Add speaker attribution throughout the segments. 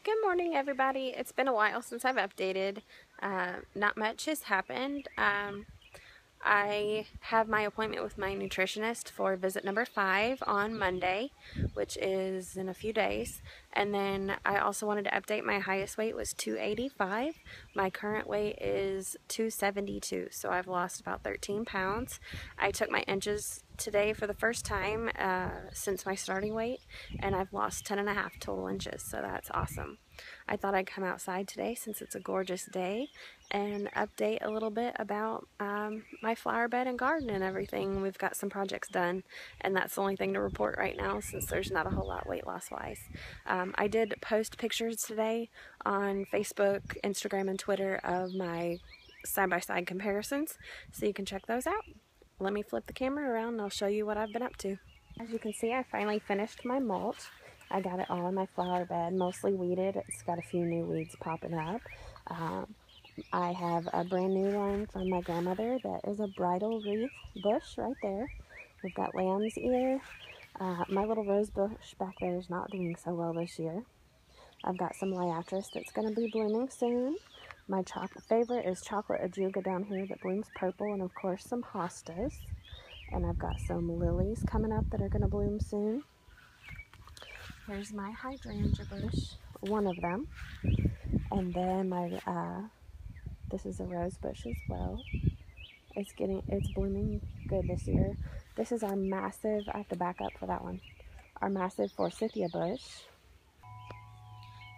Speaker 1: Good morning, everybody. It's been a while since I've updated. Not much has happened. I have my appointment with my nutritionist for visit number 5 on Monday, which is in a few days. And then I also wanted to update my highest weight was 285. My current weight is 272, so I've lost about 13 pounds. I took my inches today for the first time since my starting weight, and I've lost 10.5 total inches, so that's awesome. I thought I'd come outside today since it's a gorgeous day and update a little bit about my flower bed and garden and everything. We've got some projects done, and that's the only thing to report right now since there's not a whole lot weight loss wise. I did post pictures today on Facebook, Instagram, and Twitter of my side-by-side comparisons, so you can check those out. Let me flip the camera around and I'll show you what I've been up to. As you can see, I finally finished my mulch. I got it all in my flower bed, mostly weeded. It's got a few new weeds popping up. I have a brand new one from my grandmother that is a bridal wreath bush right there. We've got lamb's ear. My little rose bush back there is not doing so well this year. I've got some liatris that's going to be blooming soon. My favorite is chocolate ajuga down here that blooms purple, and of course some hostas. And I've got some lilies coming up that are going to bloom soon. Here's my hydrangea bush, one of them. And then this is a rose bush as well. It's blooming good this year. This is our massive, I have to back up for that one, our massive forsythia bush.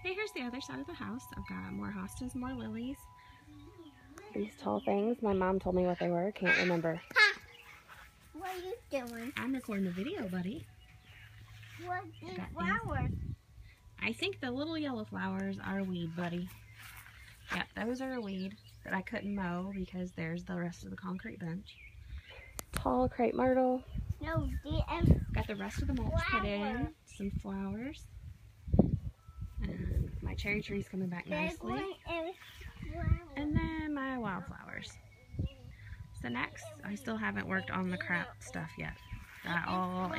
Speaker 1: Hey, here's the other side of the house. I've got more hostas, more lilies. These tall things, my mom told me what they were, can't remember.
Speaker 2: What are you doing?
Speaker 1: I'm recording a video, buddy.
Speaker 2: What are these flowers?
Speaker 1: I think the little yellow flowers are a weed, buddy. Yep, those are a weed that I couldn't mow because there's the rest of the concrete bench. Tall crepe myrtle.
Speaker 2: No,
Speaker 1: got the rest of the mulch put in. Some flowers. And my cherry tree's coming back nicely. And then my wildflowers. So next, I still haven't worked on the crap stuff yet. That all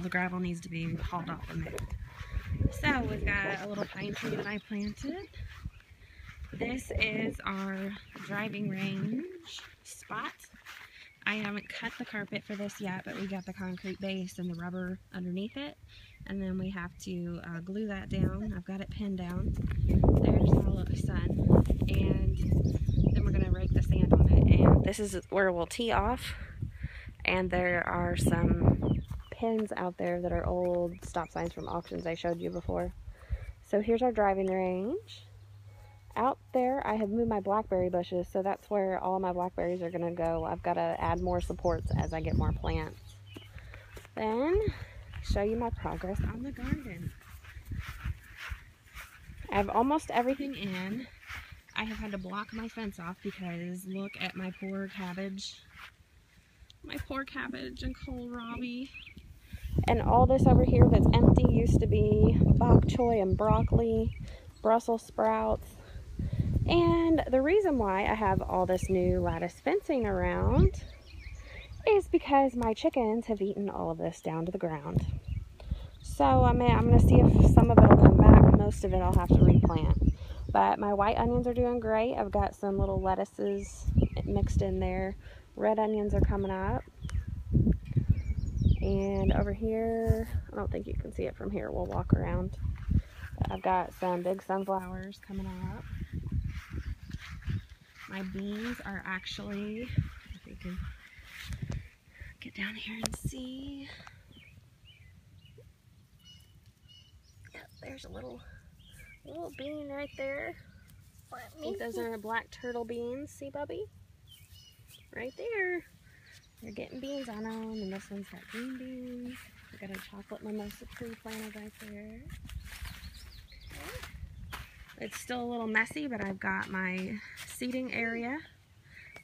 Speaker 1: the gravel needs to be hauled off and moved. So we've got a little pine tree that I planted. This is our driving range spot. I haven't cut the carpet for this yet, but we got the concrete base and the rubber underneath it. And then we have to glue that down. I've got it pinned down. There's the sun. And then we're going to rake the sand on it. And this is where we'll tee off. And there are some pins out there that are old stop signs from auctions I showed you before. So here's our driving range. Out there I have moved my blackberry bushes, so that's where all my blackberries are going to go. I've got to add more supports as I get more plants. Then show you my progress on the garden. I have almost everything in. I have had to block my fence off because look at my poor cabbage. My poor cabbage and kohlrabi. And all this over here that's empty used to be bok choy and broccoli, Brussels sprouts. And the reason why I have all this new lattice fencing around is because my chickens have eaten all of this down to the ground. So I'm going to see if some of it will come back. Most of it I'll have to replant. But my white onions are doing great. I've got some little lettuces mixed in there. Red onions are coming up. And over here, I don't think you can see it from here. We'll walk around. But I've got some big sunflowers coming up. My beans are actually, if you can get down here and see. Yep, there's a little bean right there. I think those are black turtle beans. See, Bubby? Right there. They're getting beans on them, and this one's got green beans. I got a chocolate mimosa tree planted right there. It's still a little messy, but I've got my seating area,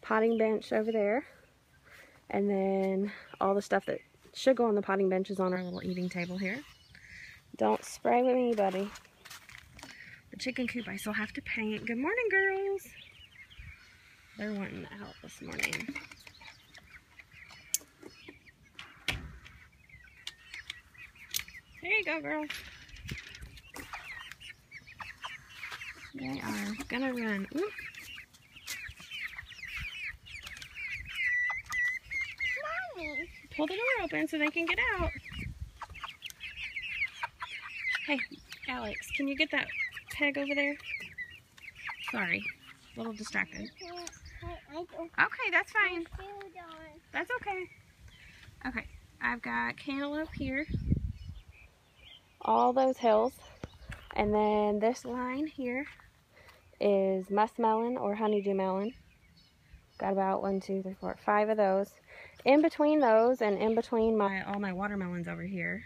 Speaker 1: potting bench over there, and then all the stuff that should go on the potting bench is on our little eating table here. Don't spray with me, buddy. The chicken coop I still have to paint. Good morning, girls. They're wanting out this morning. There you go, girl. They are gonna run. Oop.
Speaker 2: Mommy.
Speaker 1: Pull the door open so they can get out. Hey, Alex, can you get that peg over there? Sorry, a little distracted.
Speaker 2: I don't
Speaker 1: Okay, that's fine.
Speaker 2: feel that.
Speaker 1: That's okay. Okay, I've got cantaloupe here. All those hills. And then this line here is muskmelon or honeydew melon. Got about 1, 2, 3, 4, 5 of those. In between those and in between all my watermelons over here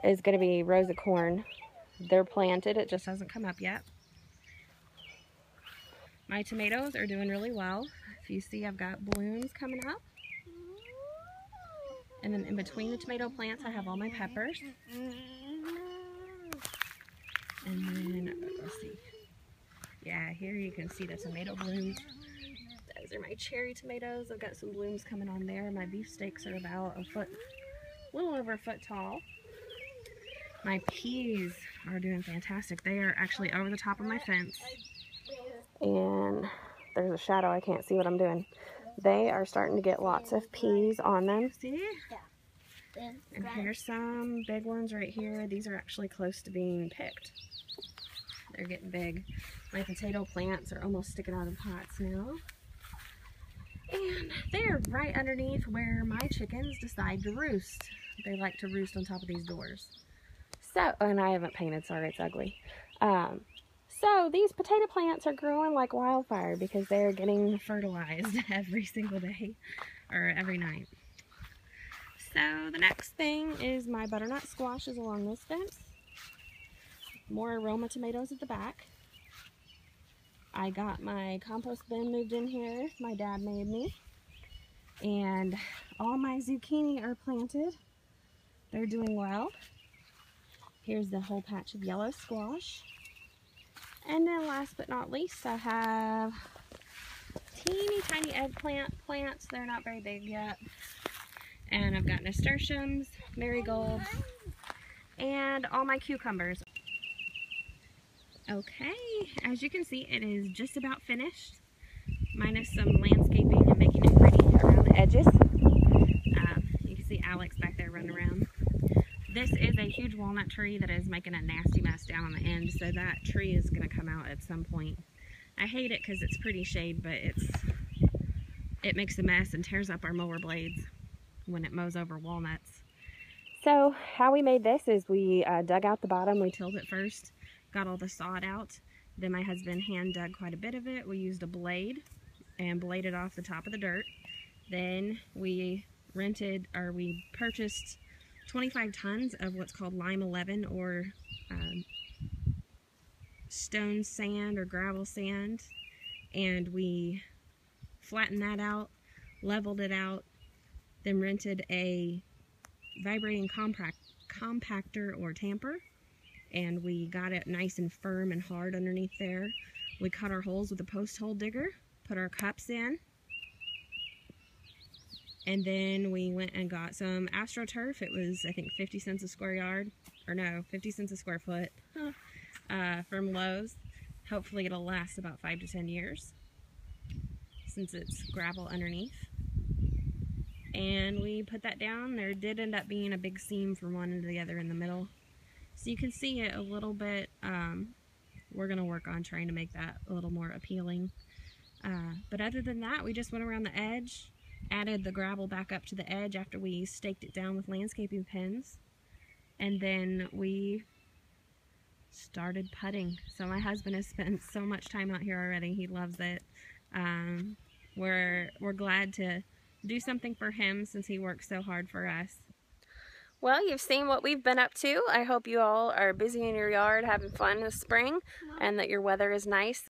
Speaker 1: is going to be rows of corn. They're planted, it just hasn't come up yet. My tomatoes are doing really well. If you see, I've got blooms coming up. And then in between the tomato plants, I have all my peppers. And then, let's see. Yeah, here you can see the tomato blooms. Those are my cherry tomatoes. I've got some blooms coming on there. My beefsteaks are about a little over a foot tall. My peas are doing fantastic. They are actually over the top of my fence. And there's a shadow. I can't see what I'm doing. They are starting to get lots of peas on them. See? And here's some big ones right here. These are actually close to being picked. They're getting big. My potato plants are almost sticking out of the pots now. And they're right underneath where my chickens decide to roost. They like to roost on top of these doors. So, and I haven't painted, sorry, it's ugly. So these potato plants are growing like wildfire because they're getting fertilized every single day or every night. So the next thing is my butternut squashes along this fence. More aroma tomatoes at the back. I got my compost bin moved in here. My dad made me. And all my zucchini are planted. They're doing well. Here's the whole patch of yellow squash. And then last but not least, I have teeny tiny eggplant plants. They're not very big yet. And I've got nasturtiums, marigolds, and all my cucumbers. Okay, as you can see, it is just about finished, minus some landscaping and making it pretty around the edges. You can see Alex back there running around. This is a huge walnut tree that is making a nasty mess down on the end, so that tree is going to come out at some point. I hate it because it's pretty shade, but it makes a mess and tears up our mower blades when it mows over walnuts. So how we made this is we dug out the bottom, we tilled it first, got all the sod out. Then my husband hand dug quite a bit of it. We used a blade and bladed off the top of the dirt. Then we purchased 25 tons of what's called lime 11 or stone sand or gravel sand, and we flattened that out, leveled it out, then rented a vibrating compactor or tamper, and we got it nice and firm and hard underneath there. We cut our holes with a post hole digger, put our cups in, and then we went and got some AstroTurf. It was, I think, 50 cents a square yard, or no, 50 cents a square foot from Lowe's. Hopefully it'll last about 5 to 10 years since it's gravel underneath. And we put that down. There did end up being a big seam from one end to the other in the middle. So you can see it a little bit. We're going to work on trying to make that a little more appealing. But other than that, we just went around the edge, added the gravel back up to the edge after we staked it down with landscaping pins, and then we started putting. So my husband has spent so much time out here already. He loves it. We're glad to do something for him since he works so hard for us. Well, you've seen what we've been up to. I hope you all are busy in your yard having fun this spring and that your weather is nice.